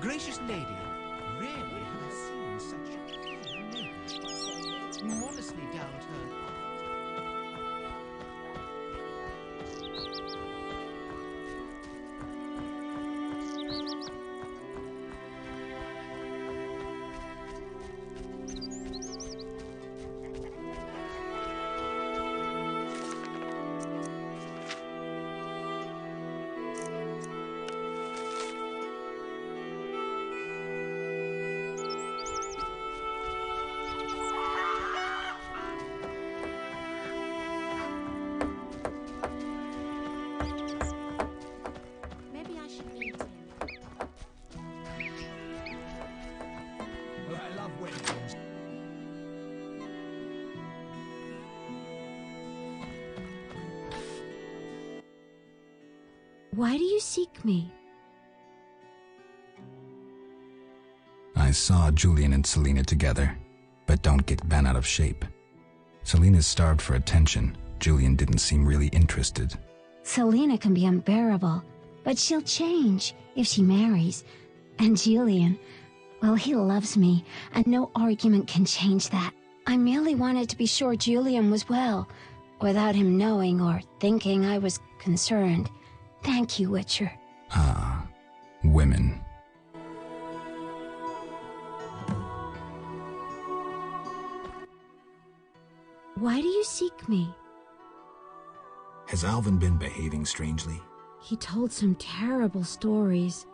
Gracious lady, rarely have I seen such pure nature. Modestly downturned. Why do you seek me? I saw Julian and Selena together, but don't get bent out of shape. Selena's starved for attention. Julian didn't seem really interested. Selena can be unbearable, but she'll change if she marries. And Julian, well, he loves me, and no argument can change that. I merely wanted to be sure Julian was well, without him knowing or thinking I was concerned. Thank you, Witcher. Ah, women. Why do you seek me? Has Alvin been behaving strangely? He told some terrible stories.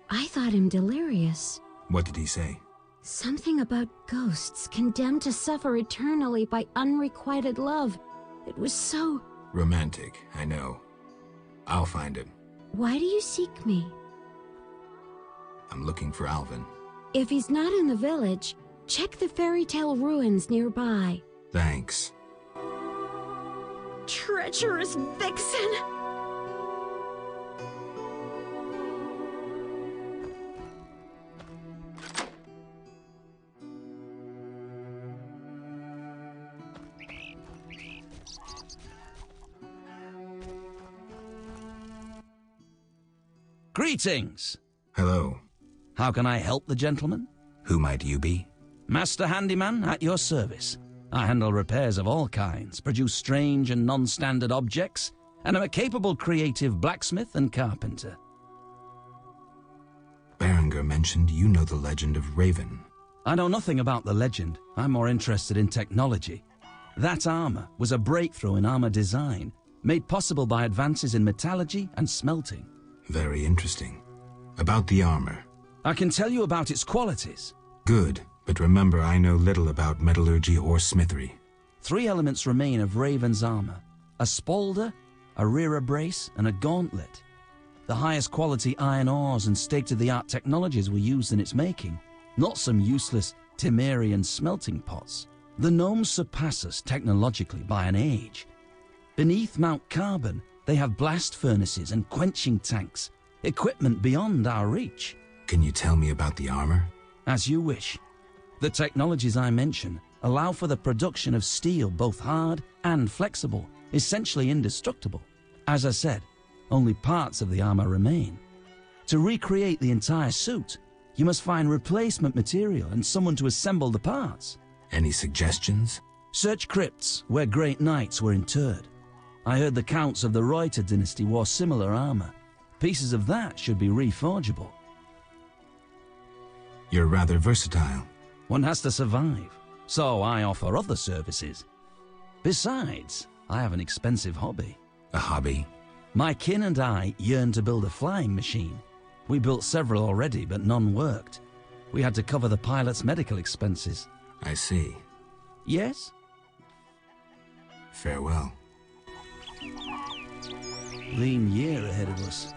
I thought him delirious. What did he say? Something about ghosts condemned to suffer eternally by unrequited love. It was so... Romantic, I know. I'll find him. Why do you seek me? I'm looking for Alvin. If he's not in the village, check the fairy tale ruins nearby. Thanks. Treacherous vixen! Greetings! Hello. How can I help the gentleman? Who might you be? Master Handyman at your service. I handle repairs of all kinds, produce strange and non-standard objects, and am a capable creative blacksmith and carpenter. Berenger mentioned you know the legend of Raven. I know nothing about the legend. I'm more interested in technology. That armor was a breakthrough in armor design, made possible by advances in metallurgy and smelting. Very interesting. About the armor. I can tell you about its qualities. Good, but remember I know little about metallurgy or smithery. 3 elements remain of Raven's armor: a spalder, a rear brace, and a gauntlet. The highest quality iron ores and state-of-the-art technologies were used in its making, not some useless Temerian smelting pots. The gnomes surpass us technologically by an age. Beneath Mount Carbon, they have blast furnaces and quenching tanks, equipment beyond our reach. Can you tell me about the armor? As you wish. The technologies I mention allow for the production of steel both hard and flexible, essentially indestructible. As I said, only parts of the armor remain. To recreate the entire suit, you must find replacement material and someone to assemble the parts. Any suggestions? Search crypts where great knights were interred. I heard the counts of the Reuter dynasty wore similar armor. Pieces of that should be reforgeable. You're rather versatile. One has to survive, so I offer other services. Besides, I have an expensive hobby. A hobby? My kin and I yearn to build a flying machine. We built several already, but none worked. We had to cover the pilot's medical expenses. I see. Yes? Farewell. Lean year ahead of us.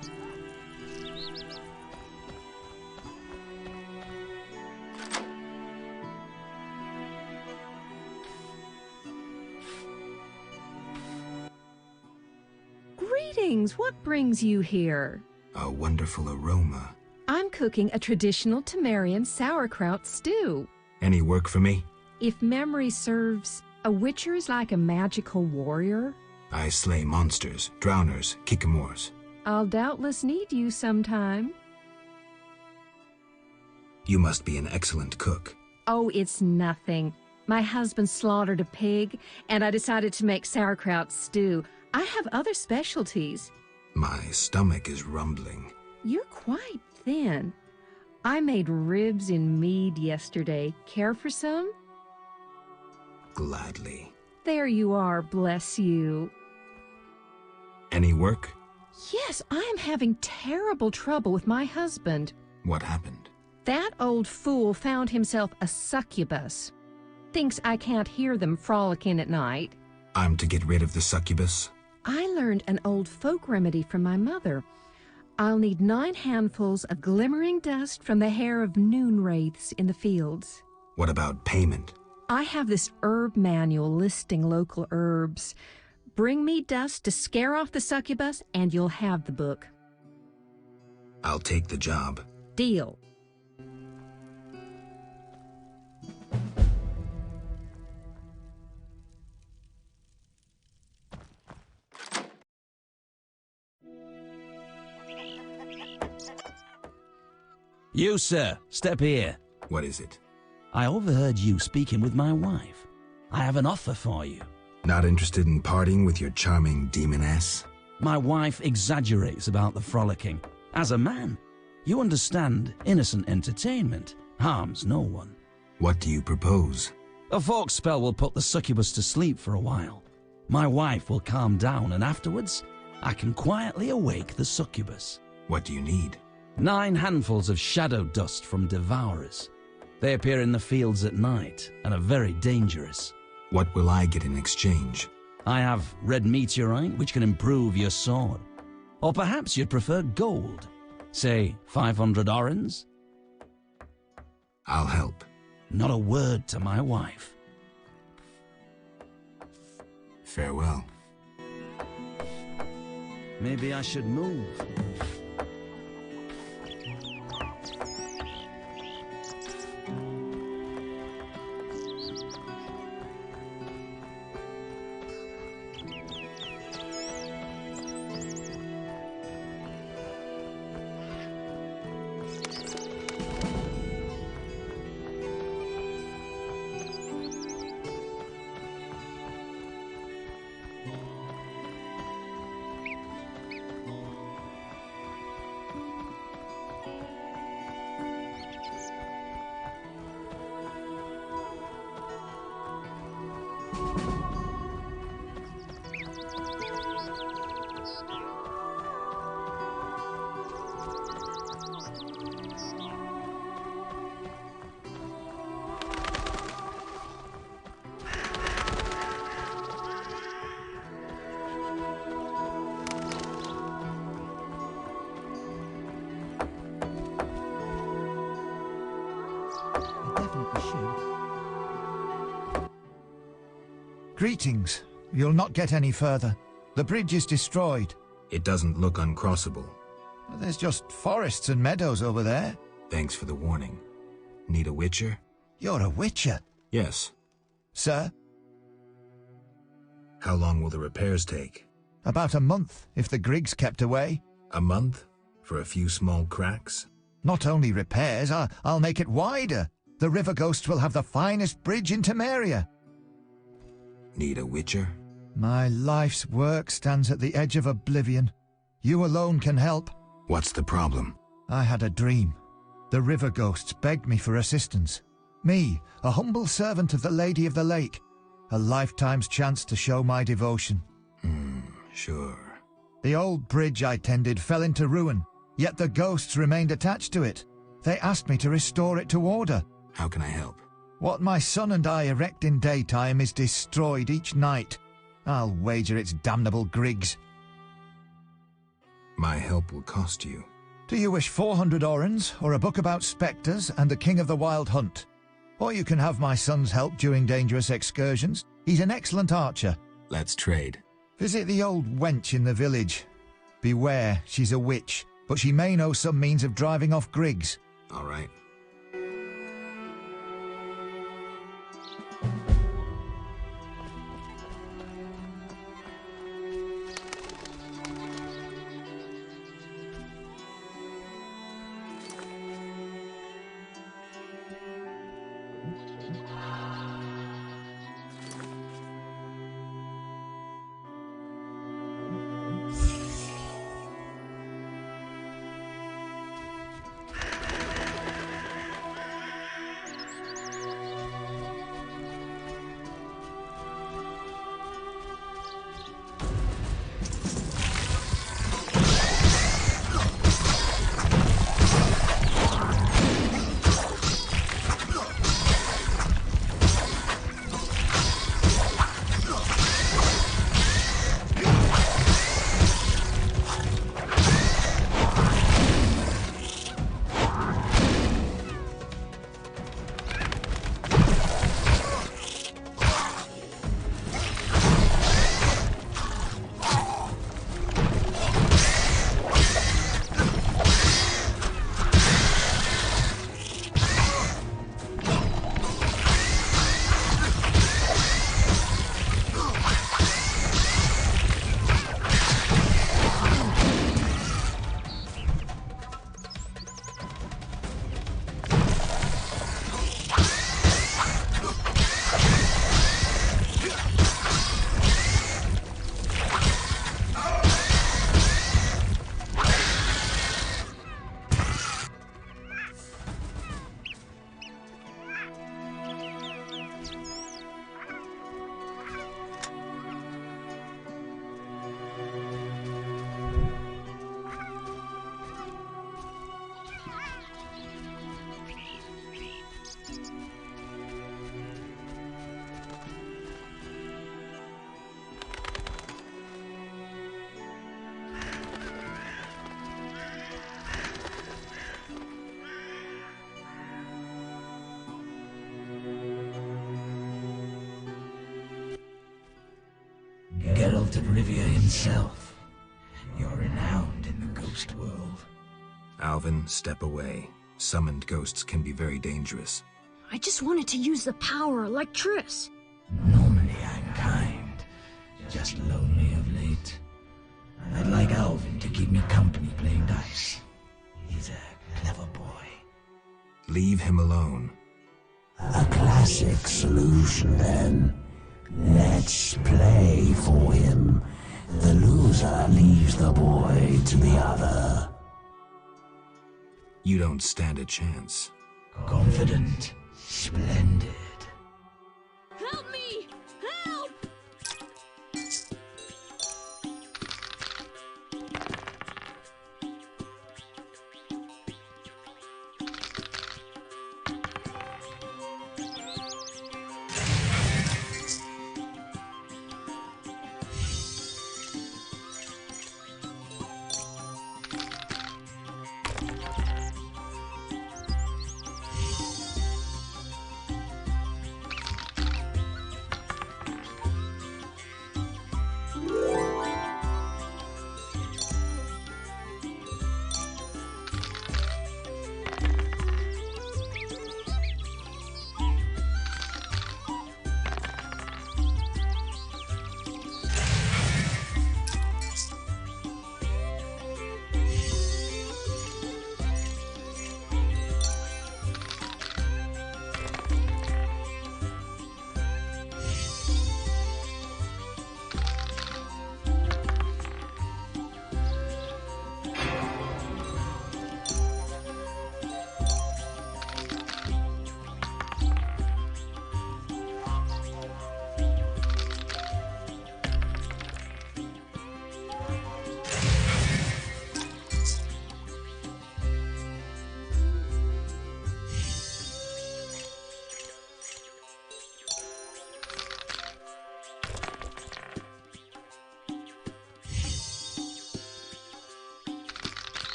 Greetings! What brings you here? A wonderful aroma. I'm cooking a traditional Temerian sauerkraut stew. Any work for me? If memory serves, a witcher is like a magical warrior. I slay monsters, drowners, kikimores. I'll doubtless need you sometime. You must be an excellent cook. Oh, it's nothing. My husband slaughtered a pig, and I decided to make sauerkraut stew. I have other specialties. My stomach is rumbling. You're quite thin. I made ribs in mead yesterday. Care for some? Gladly. There you are, bless you. Any work? Yes, I am having terrible trouble with my husband. What happened? That old fool found himself a succubus. Thinks I can't hear them frolicking at night. I'm to get rid of the succubus? I learned an old folk remedy from my mother. I'll need 9 handfuls of glimmering dust from the hair of noon wraiths in the fields. What about payment? I have this herb manual listing local herbs. Bring me dust to scare off the succubus, and you'll have the book. I'll take the job. Deal. You, sir, step here. What is it? I overheard you speaking with my wife. I have an offer for you. Not interested in parting with your charming demoness? My wife exaggerates about the frolicking. As a man, you understand innocent entertainment harms no one. What do you propose? A folk spell will put the succubus to sleep for a while. My wife will calm down, and afterwards, I can quietly awake the succubus. What do you need? 9 handfuls of shadow dust from devourers. They appear in the fields at night and are very dangerous. What will I get in exchange? I have red meteorite, which can improve your sword. Or perhaps you'd prefer gold. Say 500 orens? I'll help. Not a word to my wife. Farewell. Maybe I should move. Greetings. You'll not get any further. The bridge is destroyed. It doesn't look uncrossable. There's just forests and meadows over there. Thanks for the warning. Need a witcher? You're a witcher. Yes. Sir? How long will the repairs take? About a month, if the Griggs kept away. A month? For a few small cracks? Not only repairs, I'll make it wider. The river ghosts will have the finest bridge in Temeria. Need a witcher? My life's work stands at the edge of oblivion. You alone can help. What's the problem? I had a dream. The river ghosts begged me for assistance. Me, a humble servant of the Lady of the Lake. A lifetime's chance to show my devotion. Sure. The old bridge I tended fell into ruin, yet the ghosts remained attached to it. They asked me to restore it to order. How can I help? What my son and I erect in daytime is destroyed each night. I'll wager it's damnable Griggs. My help will cost you. Do you wish 400 orens, or a book about spectres and the king of the wild hunt? Or you can have my son's help during dangerous excursions. He's an excellent archer. Let's trade. Visit the old wench in the village. Beware, she's a witch, but she may know some means of driving off Griggs. All right. Rivia himself. You're renowned in the ghost world. Alvin, step away. Summoned ghosts can be very dangerous. I just wanted to use the power like Triss. Normally I'm kind, just lonely of late. I'd like Alvin to keep me company playing dice. He's a clever boy. Leave him alone. A classic solution, then. Let's play for him. The loser leaves the boy to the other. You don't stand a chance. Confident, splendid. Help me! Help!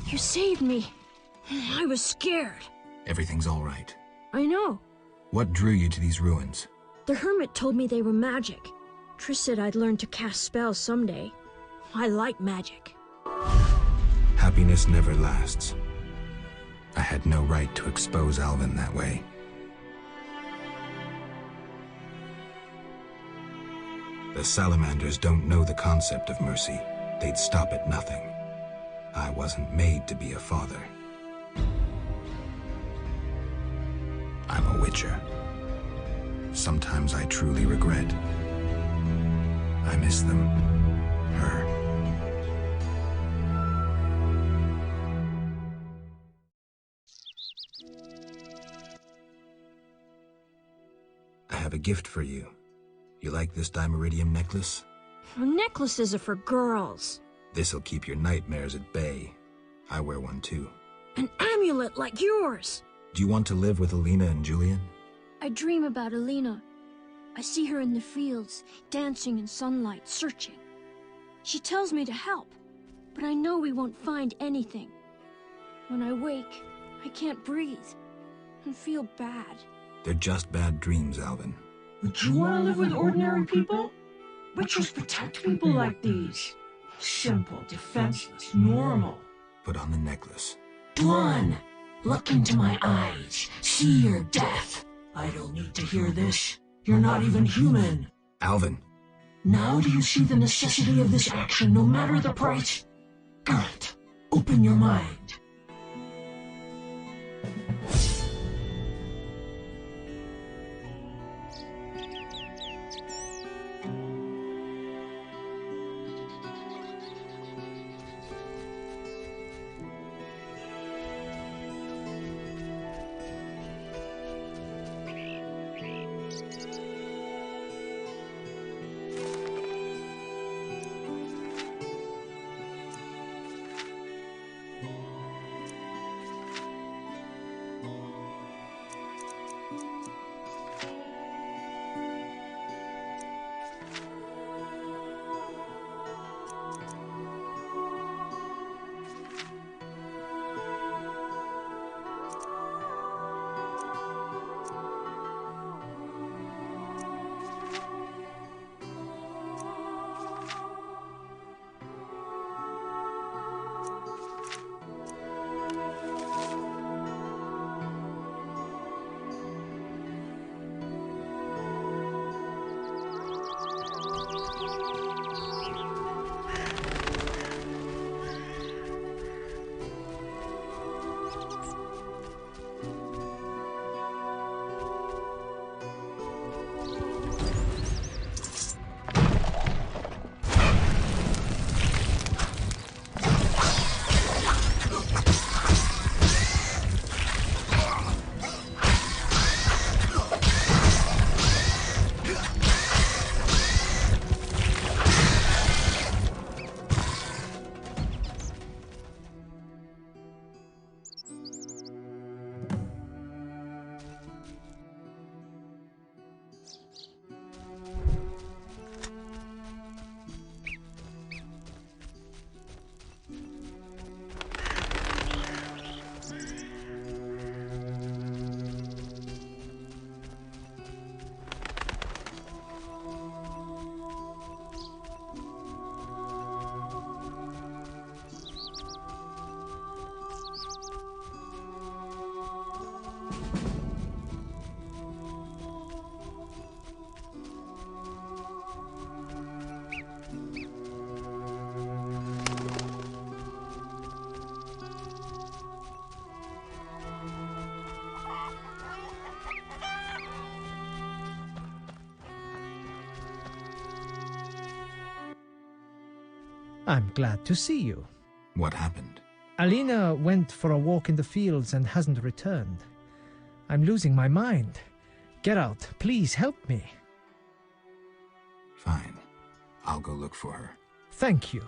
You saved me. I was scared. Everything's all right. I know. What drew you to these ruins? The hermit told me they were magic. Triss said I'd learn to cast spells someday. I like magic. Happiness never lasts. I had no right to expose Alvin that way. The salamanders don't know the concept of mercy. They'd stop at nothing. I wasn't made to be a father. I'm a witcher. Sometimes I truly regret. I miss them. Her. I have a gift for you. You like this dimeridium necklace? Necklaces are for girls. This'll keep your nightmares at bay. I wear one too. An amulet like yours. Do you want to live with Alina and Julian? I dream about Alina. I see her in the fields, dancing in sunlight, searching. She tells me to help, but I know we won't find anything. When I wake, I can't breathe and feel bad. They're just bad dreams, Alvin. Would you want to live with ordinary people? Witchers protect people like these. Simple, defenseless, normal. Put on the necklace. Dwan, look into my eyes. See your death. I don't need to hear this. You're not even human. Alvin. Now do you see the necessity of this action, no matter the price? Geralt, open your mind. I'm glad to see you. What happened? Alina went for a walk in the fields and hasn't returned. I'm losing my mind. Get out, please help me. Fine. I'll go look for her. Thank you.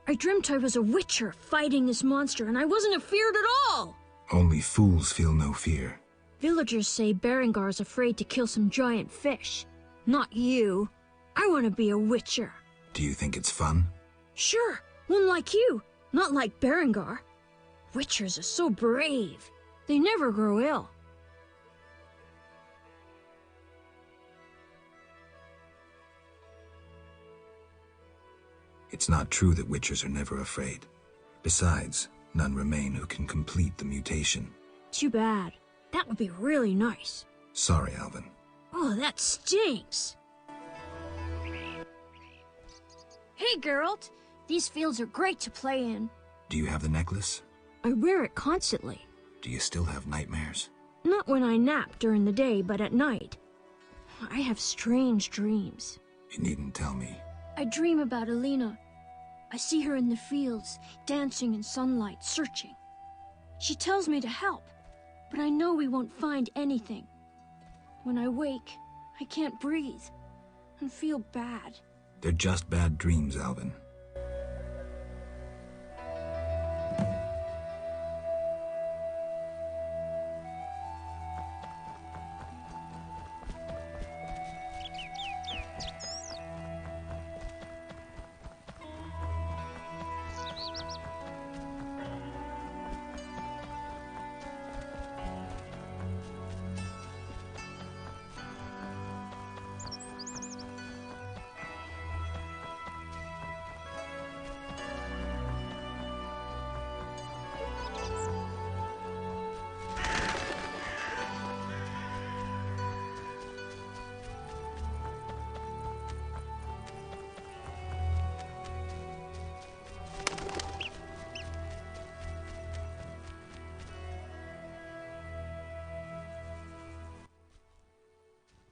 I dreamt I was a witcher fighting this monster, and I wasn't afeard at all! Only fools feel no fear. Villagers say Berengar's afraid to kill some giant fish. Not you. I want to be a witcher. Do you think it's fun? Sure, one like you, not like Berengar. Witchers are so brave. They never grow ill. It's not true that witchers are never afraid. Besides, none remain who can complete the mutation. Too bad. That would be really nice. Sorry, Alvin. Oh, that stinks. Hey, Geralt. These fields are great to play in. Do you have the necklace? I wear it constantly. Do you still have nightmares? Not when I nap during the day, but at night. I have strange dreams. You needn't tell me. I dream about Alina. I see her in the fields, dancing in sunlight, searching. She tells me to help, but I know we won't find anything. When I wake, I can't breathe and feel bad. They're just bad dreams, Alvin.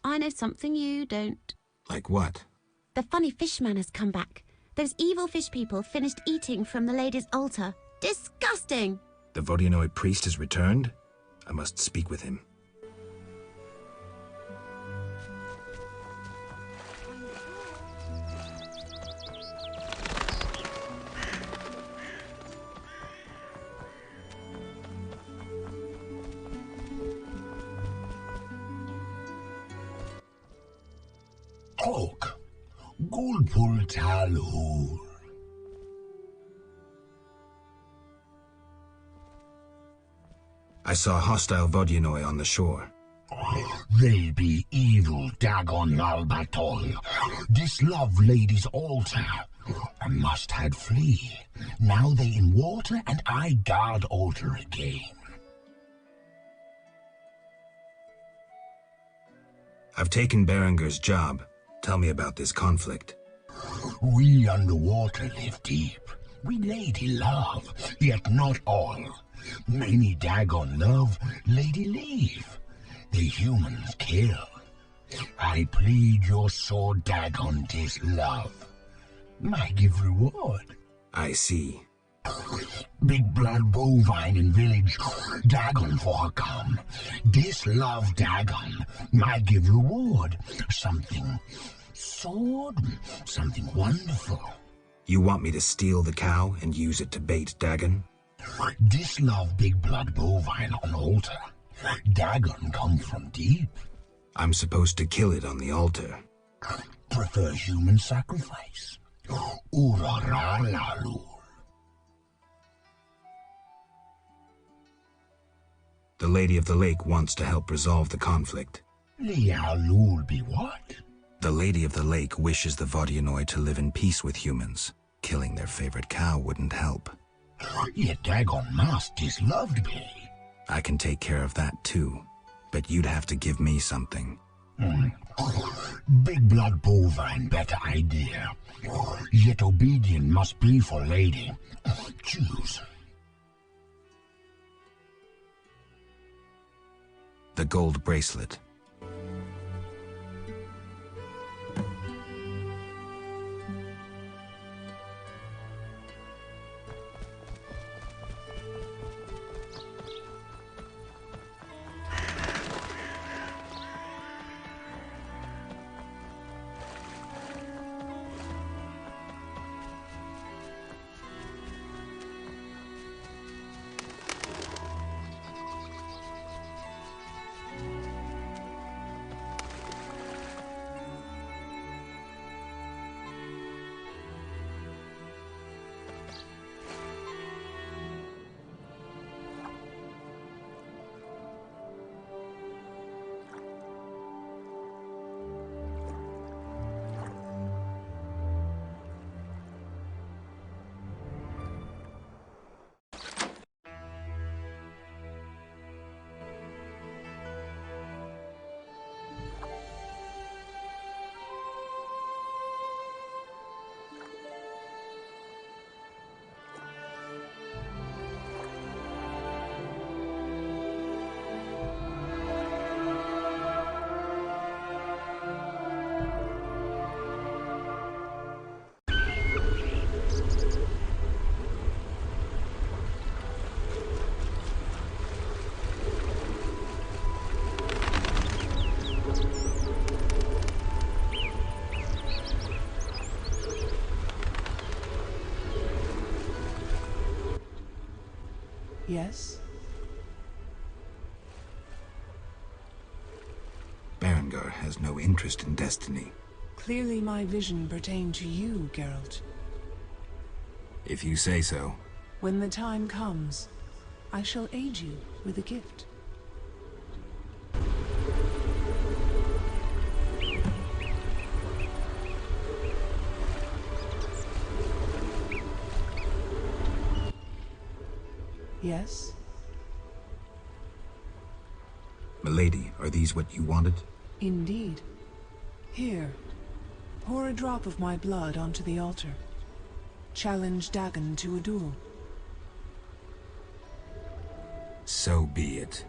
I know something you don't. Like what? The funny fishman has come back. Those evil fish people finished eating from the lady's altar. Disgusting! The Vodyanoi priest has returned? I must speak with him. Cloak. Gulpul Talhul. I saw hostile Vodyanoi on the shore. They be evil Dagon Albatol. Dislove lady's altar. I must had flee. Now they in water and I guard altar again. I've taken Berengar's job. Tell me about this conflict. We underwater live deep. We lady love, yet not all. Many Dagon love, lady leave. The humans kill. I plead your sword, Dagon, 'tis love. I give reward. I see. Big blood bovine in village, Dagon for her come. This love Dagon might give reward. Something sword, something wonderful. You want me to steal the cow and use it to bait Dagon? This love big blood bovine on altar. Dagon come from deep. I'm supposed to kill it on the altar. Prefer human sacrifice. Uraralalul. The Lady of the Lake wants to help resolve the conflict. Lialul be what? The Lady of the Lake wishes the Vodyanoi to live in peace with humans. Killing their favorite cow wouldn't help. Yet Dagon must disloved be. I can take care of that too, but you'd have to give me something. Big blood bovine better idea. Yet obedient must be for lady. Choose. The gold bracelet. Yes? Berengar has no interest in destiny. Clearly my vision pertained to you, Geralt. If you say so. When the time comes, I shall aid you with a gift. Yes? Milady, are these what you wanted? Indeed. Here, pour a drop of my blood onto the altar. Challenge Dagon to a duel. So be it.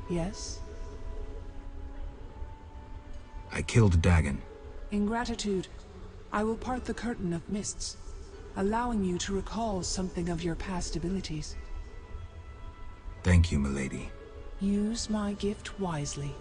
Yes? I killed Dagon. In gratitude, I will part the curtain of mists, allowing you to recall something of your past abilities. Thank you, milady. Use my gift wisely.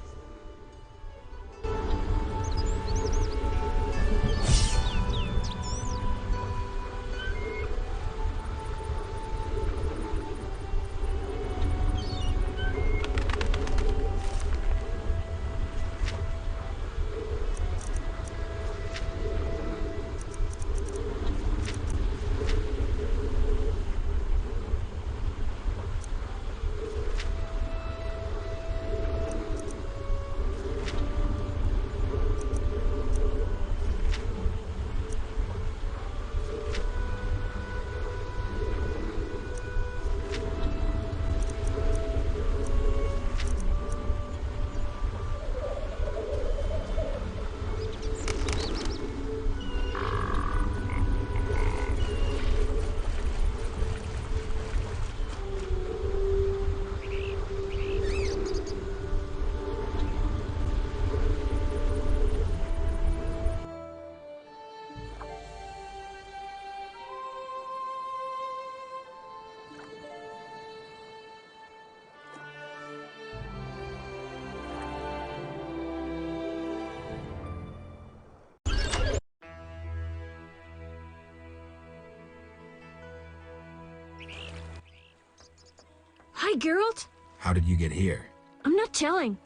Hi, Geralt. How did you get here? I'm not telling.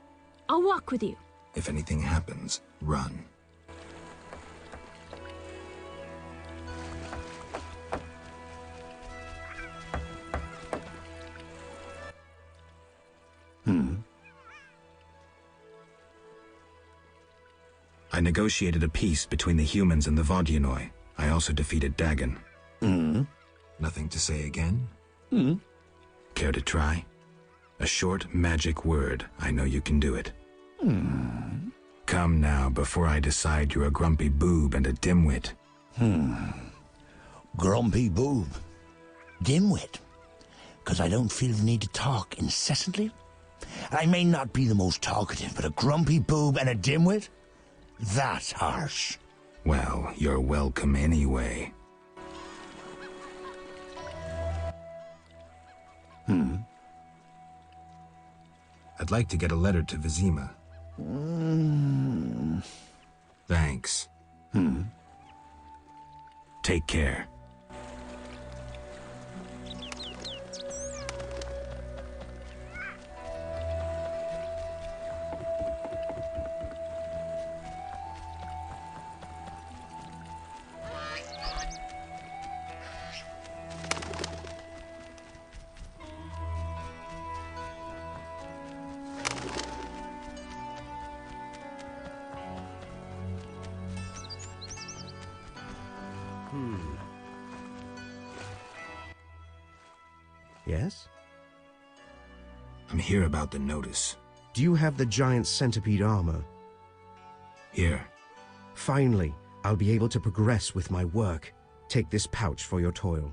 I'll walk with you. If anything happens, run. I negotiated a peace between the humans and the Vodyanoi. I also defeated Dagon. Nothing to say again? Care to try? A short magic word. I know you can do it. Come now, before I decide you're a grumpy boob and a dimwit. Grumpy boob. Dimwit. 'Cause I don't feel the need to talk incessantly. I may not be the most talkative, but a grumpy boob and a dimwit? That's harsh. Well, you're welcome anyway. I'd like to get a letter to Vizima. Thanks. Take care. Yes? I'm here about the notice. Do you have the giant centipede armor? Here. Finally, I'll be able to progress with my work. Take this pouch for your toil.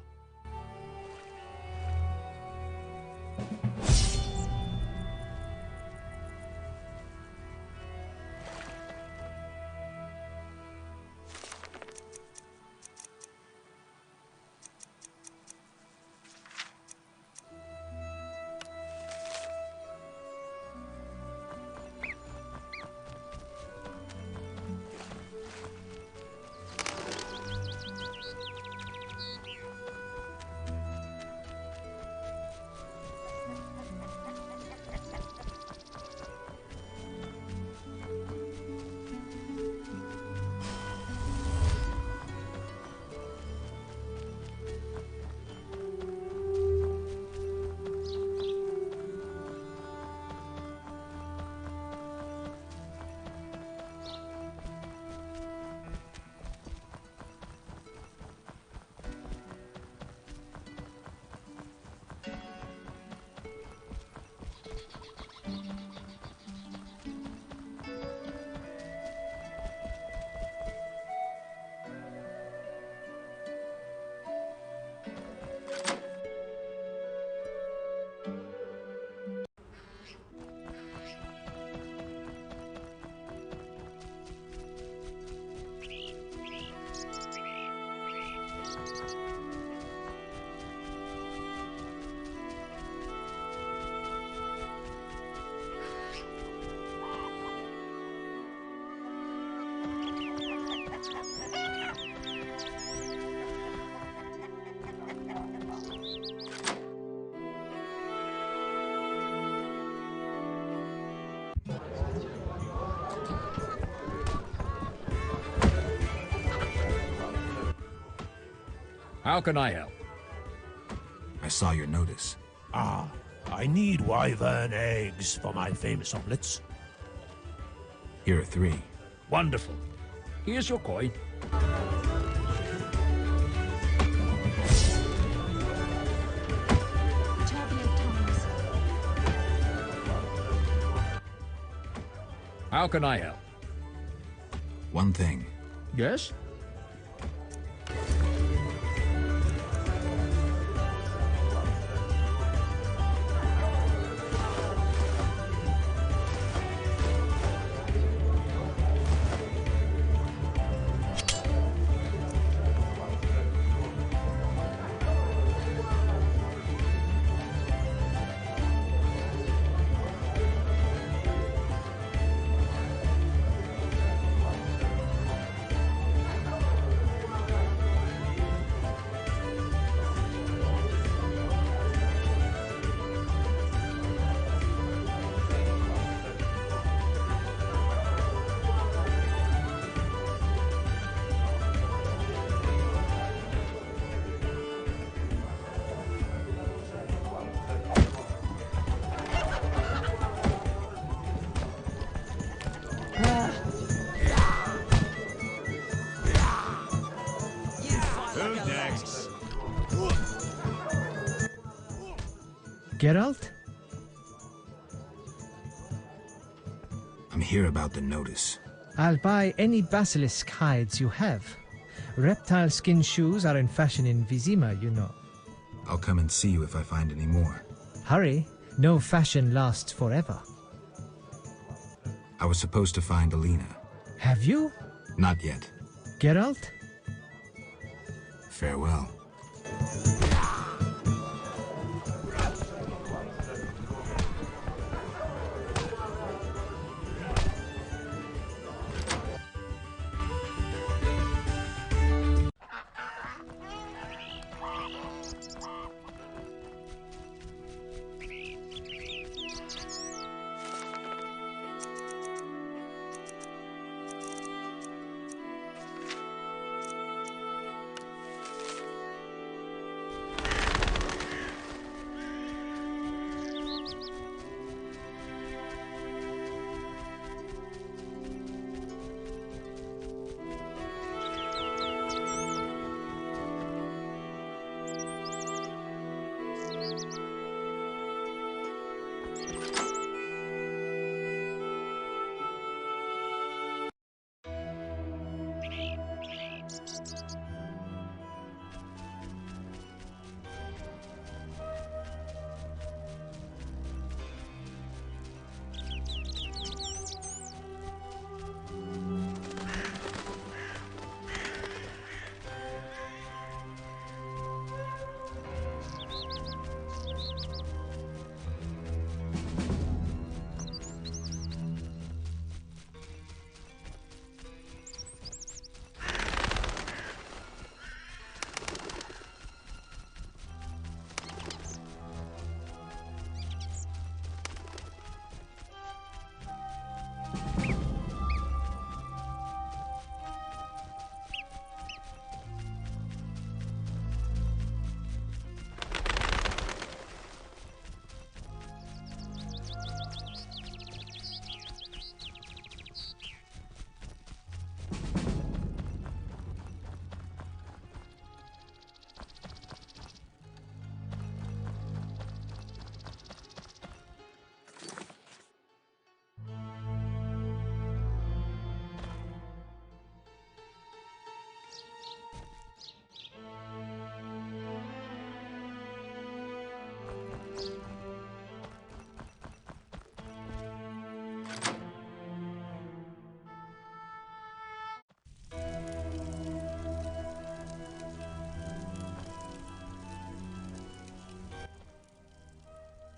How can I help? I saw your notice. Ah, I need wyvern eggs for my famous omelets. Here are 3. Wonderful. Here's your coin. How can I help? One thing. Yes? Geralt? I'm here about the notice. I'll buy any basilisk hides you have. Reptile skin shoes are in fashion in Vizima, you know. I'll come and see you if I find any more. Hurry, no fashion lasts forever. I was supposed to find Alina. Have you? Not yet. Geralt? Farewell.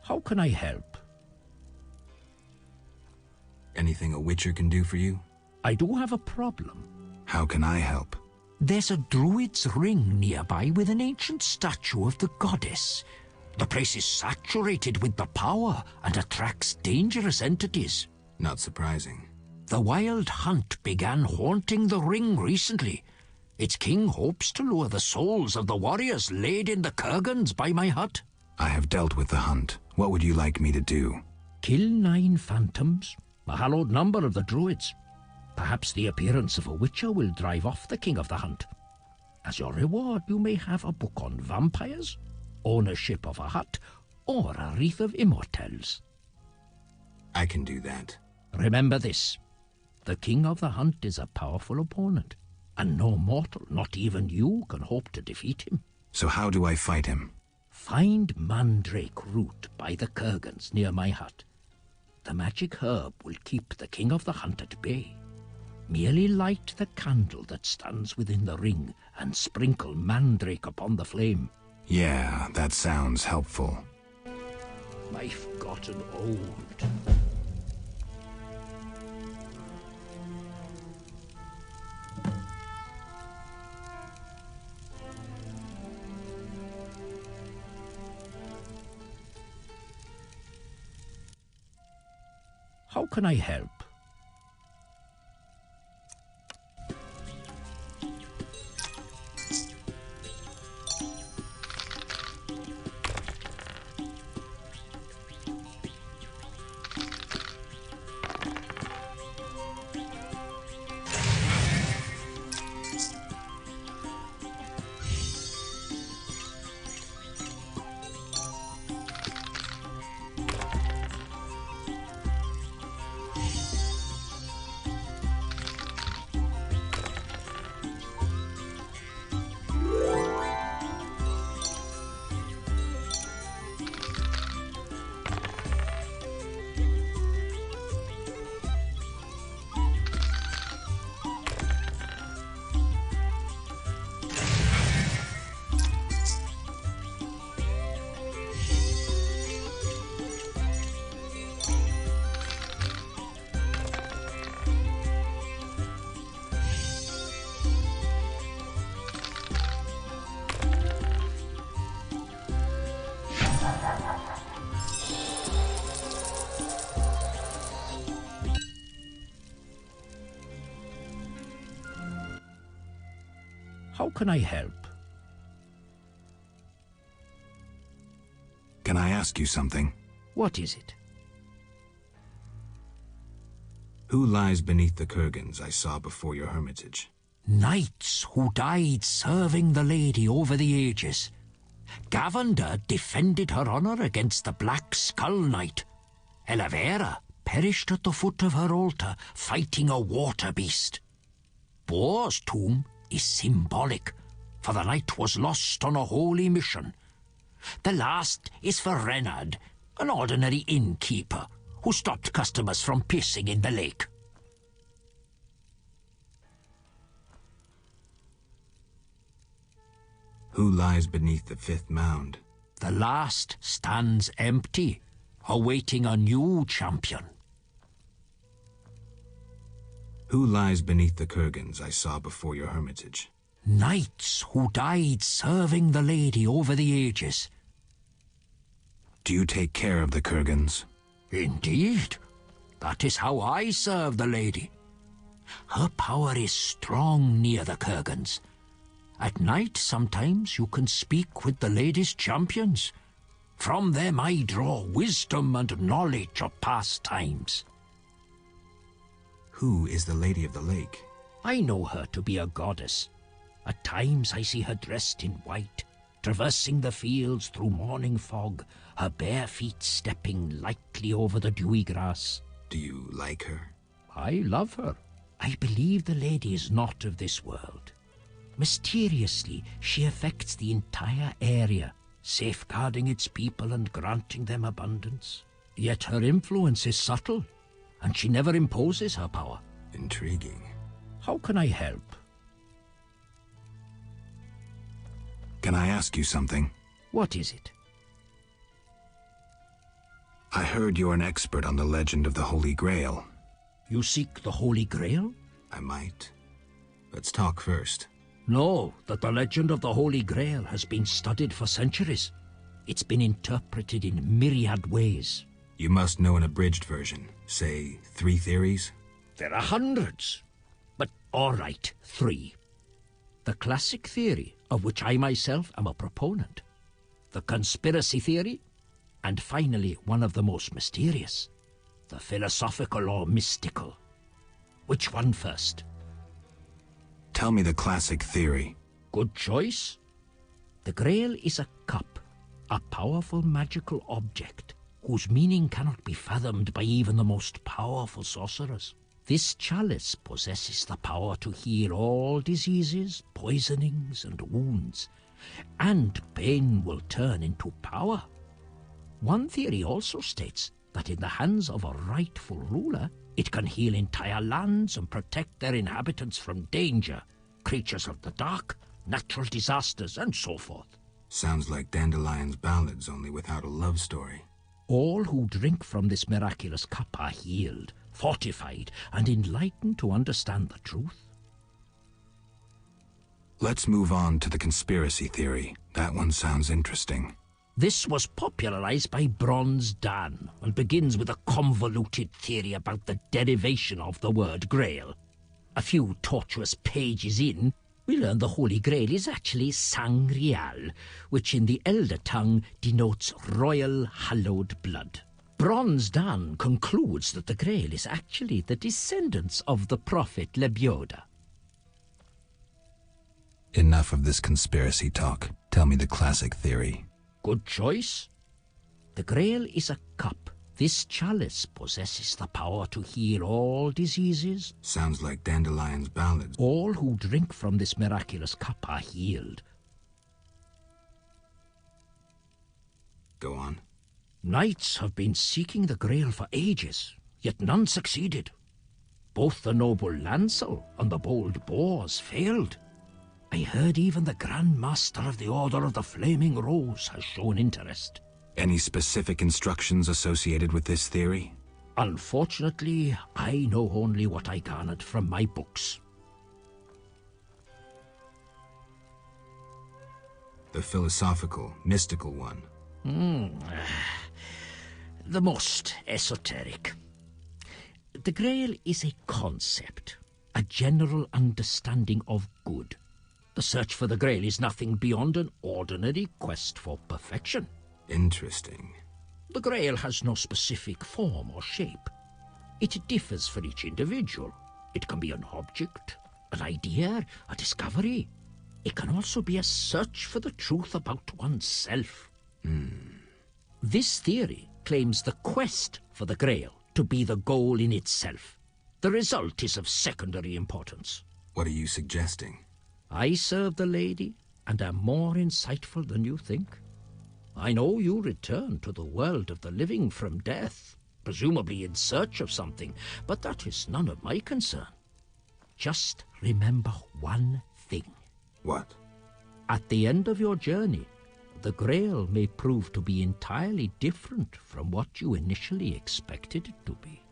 How can I help? Anything a witcher can do for you? I do have a problem. How can I help? There's a druid's ring nearby with an ancient statue of the goddess. The place is saturated with the power and attracts dangerous entities. Not surprising. The Wild Hunt began haunting the ring recently. Its king hopes to lure the souls of the warriors laid in the kurgans by my hut. I have dealt with the hunt. What would you like me to do? Kill 9 phantoms, a hallowed number of the druids. Perhaps the appearance of a witcher will drive off the king of the hunt. As your reward, you may have a book on vampires, ownership of a hut, or a wreath of immortelles. I can do that. Remember this. The king of the hunt is a powerful opponent, and no mortal, not even you, can hope to defeat him. So how do I fight him? Find mandrake root by the kurgans near my hut. The magic herb will keep the king of the hunt at bay. Merely light the candle that stands within the ring and sprinkle mandrake upon the flame. Yeah, that sounds helpful. I've gotten old. How can I help? How can I help? Can I ask you something? What is it? Who lies beneath the kurgans I saw before your hermitage? Knights who died serving the lady over the ages. Gavanda defended her honor against the Black Skull Knight. Elavera perished at the foot of her altar fighting a water beast. Boar's tomb is symbolic, for the knight was lost on a holy mission. The last is for Renard, an ordinary innkeeper who stopped customers from pissing in the lake. Who lies beneath the 5th mound? The last stands empty, awaiting a new champion. Who lies beneath the kurgans I saw before your hermitage? Knights who died serving the lady over the ages. Do you take care of the kurgans? Indeed. That is how I serve the lady. Her power is strong near the kurgans. At night, sometimes, you can speak with the lady's champions. From them I draw wisdom and knowledge of past times. Who is the Lady of the Lake? I know her to be a goddess. At times I see her dressed in white, traversing the fields through morning fog, her bare feet stepping lightly over the dewy grass. Do you like her? I love her. I believe the lady is not of this world. Mysteriously, she affects the entire area, safeguarding its people and granting them abundance. Yet her influence is subtle, and she never imposes her power. Intriguing. How can I help? Can I ask you something? What is it? I heard you're an expert on the legend of the Holy Grail. You seek the Holy Grail? I might. Let's talk first. Know that the legend of the Holy Grail has been studied for centuries. It's been interpreted in myriad ways. You must know an abridged version. Say, 3 theories? There are hundreds. But all right, 3. The classic theory, of which I myself am a proponent. The conspiracy theory. And finally, one of the most mysterious. The philosophical or mystical. Which one first? Tell me the classic theory. Good choice. The Grail is a cup, a powerful magical object, whose meaning cannot be fathomed by even the most powerful sorcerers. This chalice possesses the power to heal all diseases, poisonings, and wounds, and pain will turn into power. One theory also states that in the hands of a rightful ruler, it can heal entire lands and protect their inhabitants from danger, creatures of the dark, natural disasters, and so forth. Sounds like Dandelion's ballads, only without a love story. All who drink from this miraculous cup are healed, fortified, and enlightened to understand the truth. Let's move on to the conspiracy theory. That one sounds interesting. This was popularized by Bronze Dan and begins with a convoluted theory about the derivation of the word Grail. A few tortuous pages in, we learn the Holy Grail is actually Sangreal, which in the Elder tongue denotes royal hallowed blood. Bronze Dan concludes that the Grail is actually the descendants of the prophet Lebioda. Enough of this conspiracy talk. Tell me the classic theory. Good choice. The Grail is a cup. This chalice possesses the power to heal all diseases. Sounds like Dandelion's ballads. All who drink from this miraculous cup are healed. Go on. Knights have been seeking the Grail for ages, yet none succeeded. Both the noble Lancel and the bold Boars failed. I heard even the Grand Master of the Order of the Flaming Rose has shown interest. Any specific instructions associated with this theory? Unfortunately, I know only what I garnered from my books. The philosophical, mystical one. The most esoteric. The Grail is a concept, a general understanding of good. The search for the Grail is nothing beyond an ordinary quest for perfection. Interesting. The Grail has no specific form or shape. It differs for each individual. It can be an object, an idea, a discovery. It can also be a search for the truth about oneself. This theory claims the quest for the Grail to be the goal in itself. The result is of secondary importance. What are you suggesting? I serve the lady and am more insightful than you think. I know you return to the world of the living from death, presumably in search of something, but that is none of my concern. Just remember one thing. What? At the end of your journey, the Grail may prove to be entirely different from what you initially expected it to be.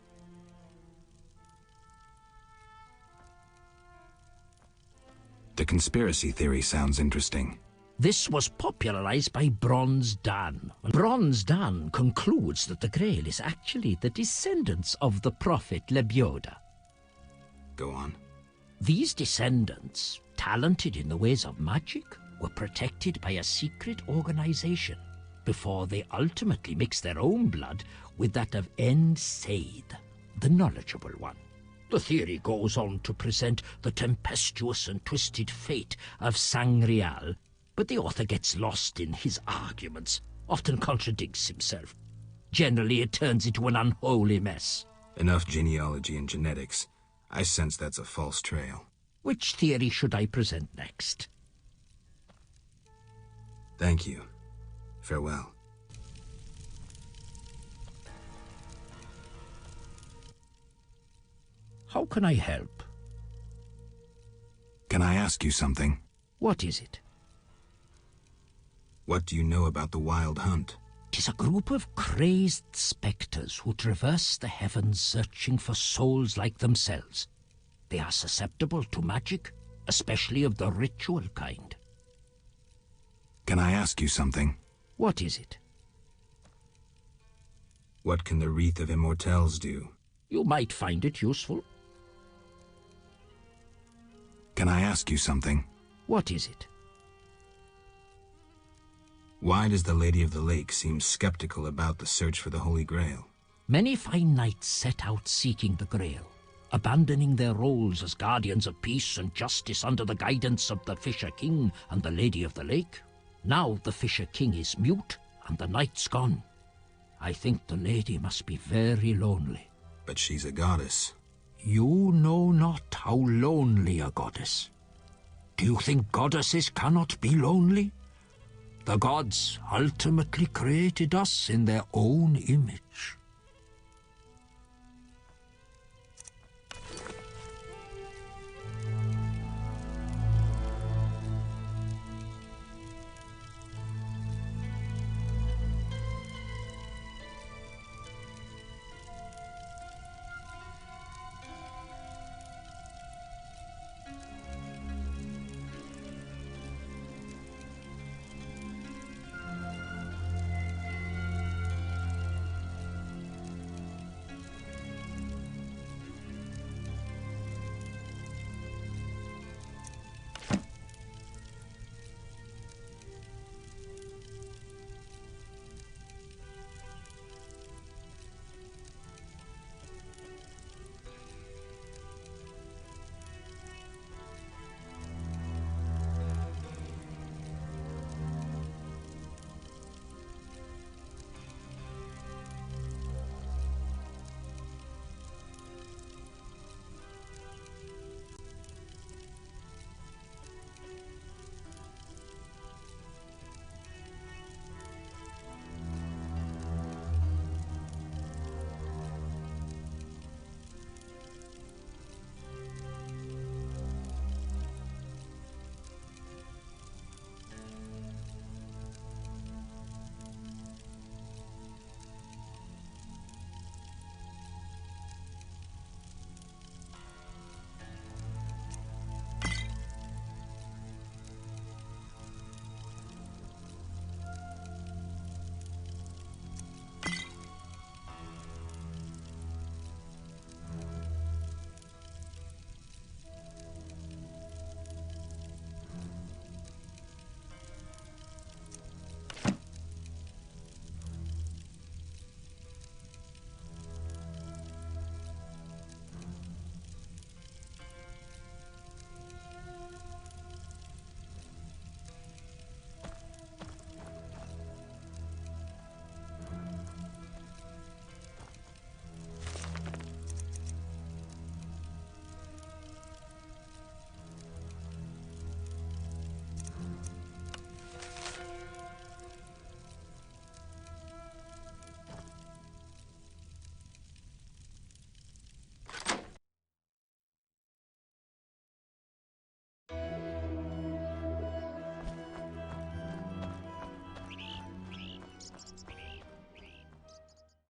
The conspiracy theory sounds interesting. This was popularized by Bronze Dan. Bronze Dan concludes that the Grail is actually the descendants of the prophet Lebioda. Go on. These descendants, talented in the ways of magic, were protected by a secret organization before they ultimately mixed their own blood with that of Said, the knowledgeable one. The theory goes on to present the tempestuous and twisted fate of Sangreal, but the author gets lost in his arguments, often contradicts himself. Generally, it turns into an unholy mess. Enough genealogy and genetics. I sense that's a false trail. Which theory should I present next? Thank you. Farewell. How can I help? Can I ask you something? What is it? What do you know about the Wild Hunt? 'Tis a group of crazed spectres who traverse the heavens searching for souls like themselves. They are susceptible to magic, especially of the ritual kind. Can I ask you something? What is it? What can the Wreath of Immortelles do? You might find it useful. Can I ask you something? What is it? Why does the Lady of the Lake seem skeptical about the search for the Holy Grail? Many fine knights set out seeking the Grail, abandoning their roles as guardians of peace and justice under the guidance of the Fisher King and the Lady of the Lake. Now the Fisher King is mute and the knight's gone. I think the lady must be very lonely. But she's a goddess. You know not how lonely a goddess. Do you think goddesses cannot be lonely? The gods ultimately created us in their own image.